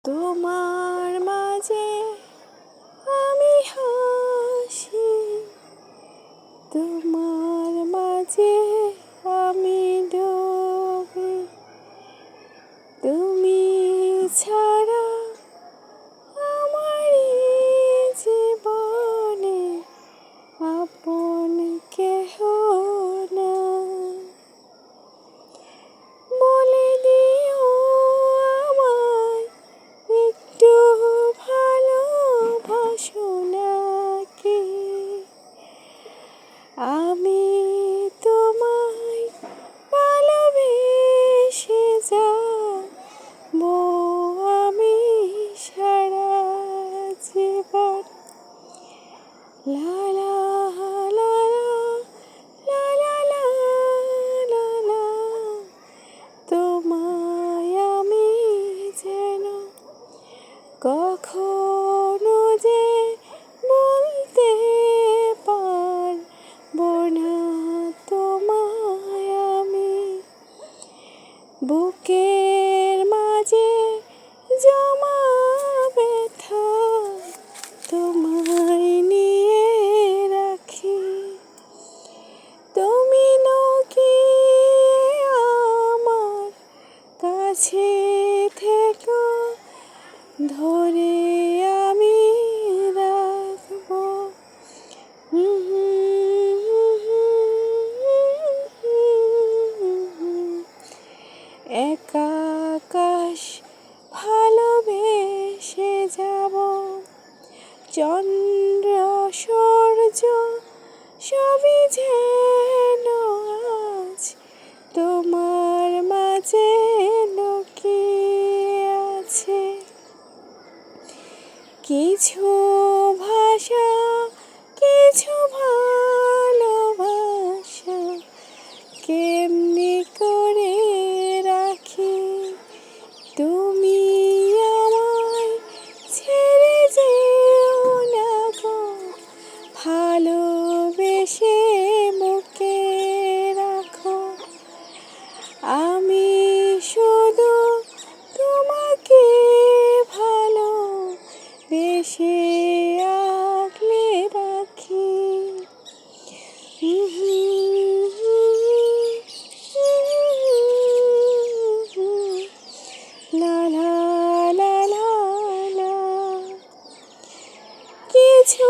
তোমার মাঝে আমি হাসি, তোমার মাঝে আমি ডুবি, তুমি ছাড়া আমার জীবনে আপন কেহ নাই। বলে দিও আমায় একটু ভালোবাসো নাকি, আমি তোমায় ভালোবেসে যাবো আমি সারা জীবন। লা লা লা লা লা লা লা লা, তোমায় আমি যেন কখনো যে বলতে পারবো না তোমায় আমি। বুকের মাঝে জমা ব্যথা তোমায় নিয়ে রাখি, তুমি নাকি আমার কাছে থেকো, ধরে আমি রাখবো। একা আকাশ ভালোবেসে যাব, চন্দ্র সূর্য সবই যেন আজ তোমার মাঝে লুকিয়ে আছে। কিছু ভাষা, কিছু ভালোবাসা কেমনি করে রাখি, তুমি আমায় ছেড়ে যেও না গো, ভালোবেসে বুকে রাখো। আমি শুধু তোমাকে ভালোবেসে আগলে রাখি। লা লা লা লা লা, কিছু